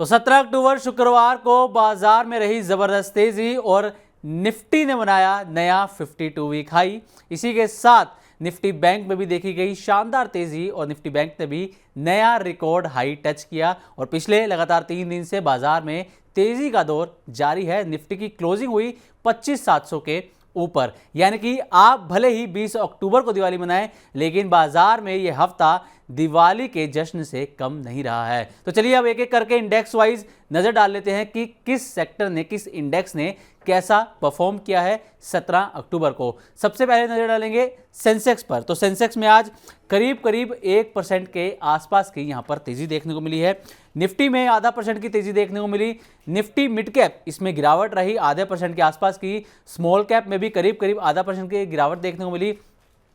तो 17 अक्टूबर शुक्रवार को बाजार में रही जबरदस्त तेजी और निफ्टी ने बनाया नया 52 वीक हाई। इसी के साथ निफ्टी बैंक में भी देखी गई शानदार तेजी और निफ्टी बैंक ने भी नया रिकॉर्ड हाई टच किया और पिछले लगातार 3 दिन से बाजार में तेजी का दौर जारी है। निफ्टी की क्लोजिंग हुई 25,700 के ऊपर, यानी कि आप भले ही 20 अक्टूबर को दिवाली मनाएं, लेकिन बाजार में यह हफ्ता दिवाली के जश्न से कम नहीं रहा है। तो चलिए अब एक एक करके इंडेक्स वाइज नजर डाल लेते हैं कि किस सेक्टर ने, किस इंडेक्स ने कैसा परफॉर्म किया है 17 अक्टूबर को। सबसे पहले नजर डालेंगे सेंसेक्स पर। तो सेंसेक्स में आज करीब 1% के आसपास की यहां पर तेजी देखने को मिली है। निफ्टी में आधा % की तेजी देखने को मिली। निफ्टी मिड कैप इसमें गिरावट रही आधे % के आसपास की। स्मॉल कैप में भी करीब आधा % की गिरावट देखने को मिली।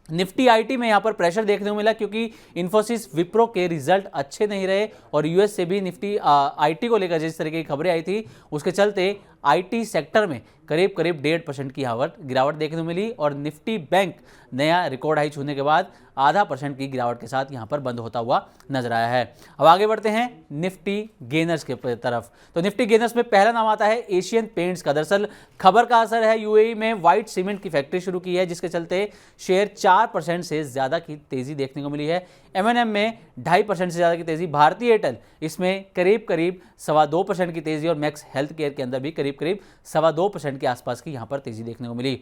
निफ्टी आईटी में यहां पर प्रेशर देखने को मिला क्योंकि इन्फोसिस विप्रो के रिजल्ट अच्छे नहीं रहे और यूएस से भी निफ्टी आईटी को लेकर जिस तरह की खबरें आई थी उसके चलते आईटी सेक्टर में करीब 1.5% की गिरावट देखने को मिली और निफ्टी बैंक नया रिकॉर्ड हाई छूने के बाद आधा % की गिरावट के साथ यहां पर बंद होता हुआ नजर आया है। अब आगे बढ़ते हैं निफ्टी गेनर्स के तरफ। तो निफ्टी गेनर्स में पहला नाम आता है एशियन पेंट्स का। दरअसल खबर का असर है यूएई में व्हाइट सीमेंट की फैक्ट्री शुरू की है जिसके चलते शेयर 4% से ज्यादा की तेजी देखने को मिली है। एमएनएम में 2.5% से ज्यादा की तेजी। भारतीय एयरटेल इसमें करीब 2.25% की तेजी और मैक्स हेल्थ केयर के अंदर भी करीब 2.25% के आसपास की यहां पर तेजी देखने को मिली।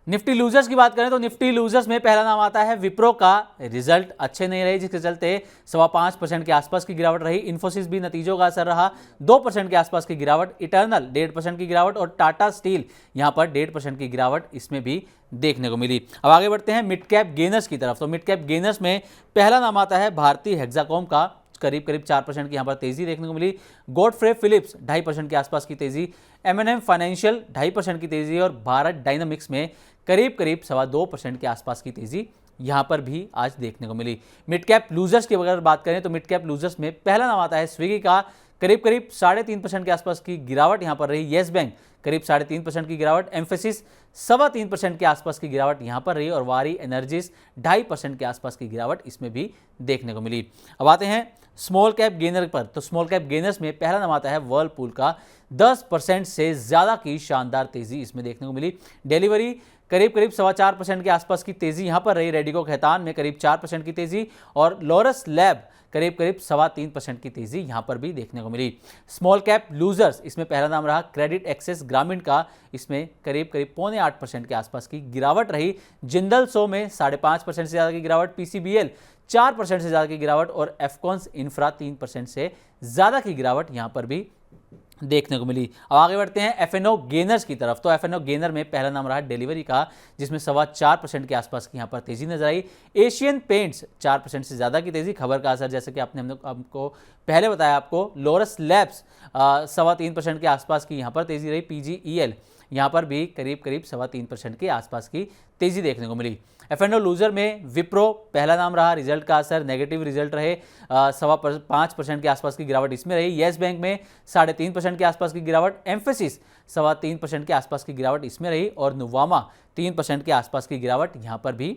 निफ्टी लूजर्स की बात करें तो निफ्टी लूजर्स में पहला नाम आता है विप्रो का। रिजल्ट अच्छे नहीं रहे जिसके चलते 5.25% के आसपास की गिरावट रही। इन्फोसिस भी नतीजों का असर रहा, 2% के आसपास की गिरावट। इटर्नल 1.5% की गिरावट और टाटा स्टील यहां पर 1.5% की गिरावट इसमें भी देखने को मिली। अब आगे बढ़ते हैं मिड कैप गेनर्स की तरफ। तो मिड कैप गेनर्स में पहला नाम आता है भारतीय हेक्साकॉम का। करीब 4% की यहां पर तेजी देखने को मिली। गॉडफ्रे फिलिप्स 2.5% के आसपास की तेजी। एमएनएम फाइनेंशियल 2.5% की तेजी और भारत डायनामिक्स में करीब 2.25% के आसपास की तेजी यहां पर भी आज देखने को मिली। मिड कैप लूजर्स की अगर बात करें तो मिड कैप लूजर्स में पहला नाम आता है स्विगी का। करीब 3.5% के आसपास की गिरावट यहां पर रही। येस बैंक करीब 3.5% की गिरावट। एम्फेसिस 3.25% के आसपास की गिरावट यहां पर रही और वारी एनर्जीज 2.5% के आसपास की गिरावट इसमें भी देखने को मिली। अब आते हैं स्मॉल कैप गेनर पर। तो स्मॉल कैप गेनर्स में पहला नाम आता है वर्लपूल का। 10% से ज्यादा की शानदार तेजी इसमें देखने को मिली। डिलीवरी करीब 4.25% के आसपास की तेजी यहां पर रही। रेडिको खैतान में करीब 4% की तेजी और लॉरस लैब करीब 3.25% की तेजी यहां पर भी देखने को मिली। स्मॉल कैप लूजर्स इसमें पहला नाम रहा क्रेडिट एक्सेस ग्रामीण का। इसमें करीब 0.8% के आसपास की गिरावट रही। जिंदल सो में 5.5% से ज्यादा की गिरावट। पीसीबीएल 4% से ज्यादा की गिरावट और एफकॉन्स इंफ्रा 3% से ज्यादा की गिरावट यहां पर भी देखने को मिली। अब आगे बढ़ते हैं एफएनओ गेनर्स की तरफ। तो एफएनओ गेनर में पहला नाम रहा डिलीवरी का जिसमें 4.25% के आसपास की यहां पर तेजी नजर आई। एशियन पेंट्स 4% से ज्यादा की तेजी। खबर का असर जैसे कि हमको पहले बताया आपको। लोरस लैब्स 3.25% के आसपास की यहां पर तेजी रही। पीजीईएल यहां पर भी करीब 3.25% के आसपास की तेजी देखने को मिली। एफएनओ लूजर में विप्रो पहला नाम रहा। रिजल्ट का असर नेगेटिव रिजल्ट रहे। 5% के आसपास की गिरावट इसमें रही। येस बैंक में 3.5% के आसपास की गिरावट। एम्फेसिस 3.25% के आसपास की गिरावट इसमें रही और नुवामा 3% के आसपास की गिरावट यहां पर भी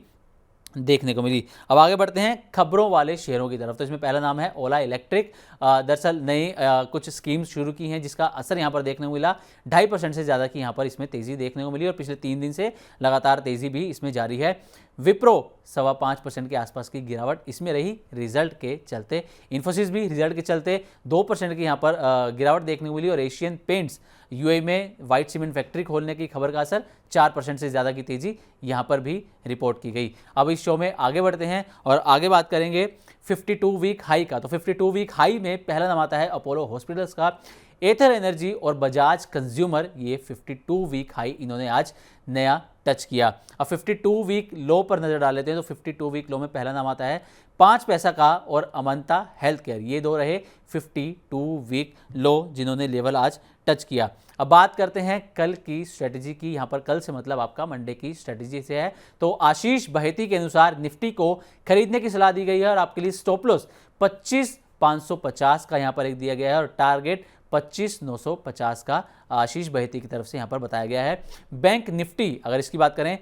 देखने को मिली। अब आगे बढ़ते हैं खबरों वाले शेयरों की तरफ। तो इसमें पहला नाम है ओला इलेक्ट्रिक। दरअसल नई कुछ स्कीम्स शुरू की हैं जिसका असर यहां पर देखने को मिला। 2.5% से ज़्यादा की यहां पर इसमें तेज़ी देखने को मिली और पिछले 3 दिन से लगातार तेज़ी भी इसमें जारी है। विप्रो 5.25% के आसपास की गिरावट इसमें रही रिजल्ट के चलते। इन्फोसिस भी रिजल्ट के चलते 2% की यहां पर गिरावट देखने को मिली और एशियन पेंट्स यूएई में व्हाइट सीमेंट फैक्ट्री खोलने की खबर का असर 4% से ज़्यादा की तेज़ी यहां पर भी रिपोर्ट की गई। अब इस शो में आगे बढ़ते हैं और आगे बात करेंगे 52 वीक हाई का। तो 52 वीक हाई में पहला नाम आता है अपोलो हॉस्पिटल्स का। एथर एनर्जी और बजाज कंज्यूमर ये 52 वीक हाई इन्होंने आज नया टच किया। अब 52 वीक लो पर नजर डाल लेते हैं। तो 52 वीक लो में पहला नाम आता है 5 पैसा का और अमंता हेल्थ केयर। ये दो रहे 52 वीक लो जिन्होंने लेवल आज टच किया। अब बात करते हैं कल की स्ट्रेटजी की। यहां पर कल से मतलब आपका मंडे की स्ट्रेटजी से है। तो आशीष बहेती के अनुसार निफ्टी को खरीदने की सलाह दी गई है और आपके लिए स्टॉप लॉस 25,550 का यहां पर एक दिया गया है और टारगेट 25,950 का आशीष बहेती की तरफ से यहां पर बताया गया है। बैंक निफ्टी अगर इसकी बात करें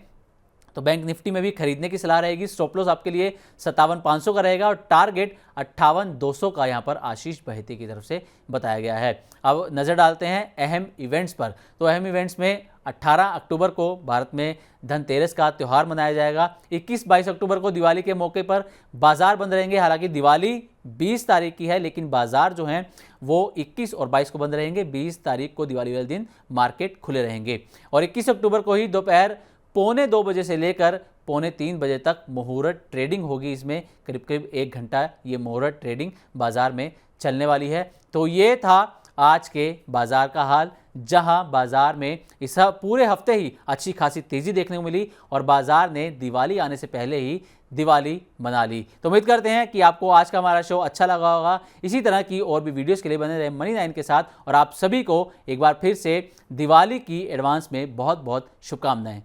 तो बैंक निफ्टी में भी खरीदने की सलाह रहेगी। स्टॉप लॉस आपके लिए 57,500 का रहेगा और टारगेट 58,200 का यहाँ पर आशीष बहेती की तरफ से बताया गया है। अब नज़र डालते हैं अहम इवेंट्स पर। तो अहम इवेंट्स में 18 अक्टूबर को भारत में धनतेरस का त्यौहार मनाया जाएगा। 21-22 अक्टूबर को दिवाली के मौके पर बाजार बंद रहेंगे। हालांकि दिवाली 20 तारीख की है, लेकिन बाजार जो हैं वो 21 और 22 को बंद रहेंगे। 20 तारीख को दिवाली वाले दिन मार्केट खुले रहेंगे और 21 अक्टूबर को ही दोपहर 1:45 बजे से लेकर 2:45 बजे तक मुहूर्त ट्रेडिंग होगी। इसमें करीब करीब 1 घंटा ये मुहूर्त ट्रेडिंग बाजार में चलने वाली है। तो ये था आज के बाजार का हाल, जहां बाजार में इस पूरे हफ्ते ही अच्छी खासी तेजी देखने को मिली और बाजार ने दिवाली आने से पहले ही दिवाली मना ली। तो उम्मीद करते हैं कि आपको आज का हमारा शो अच्छा लगा होगा। इसी तरह की और भी वीडियोस के लिए बने रहे मनी9 के साथ और आप सभी को एक बार फिर से दिवाली की एडवांस में बहुत बहुत शुभकामनाएं।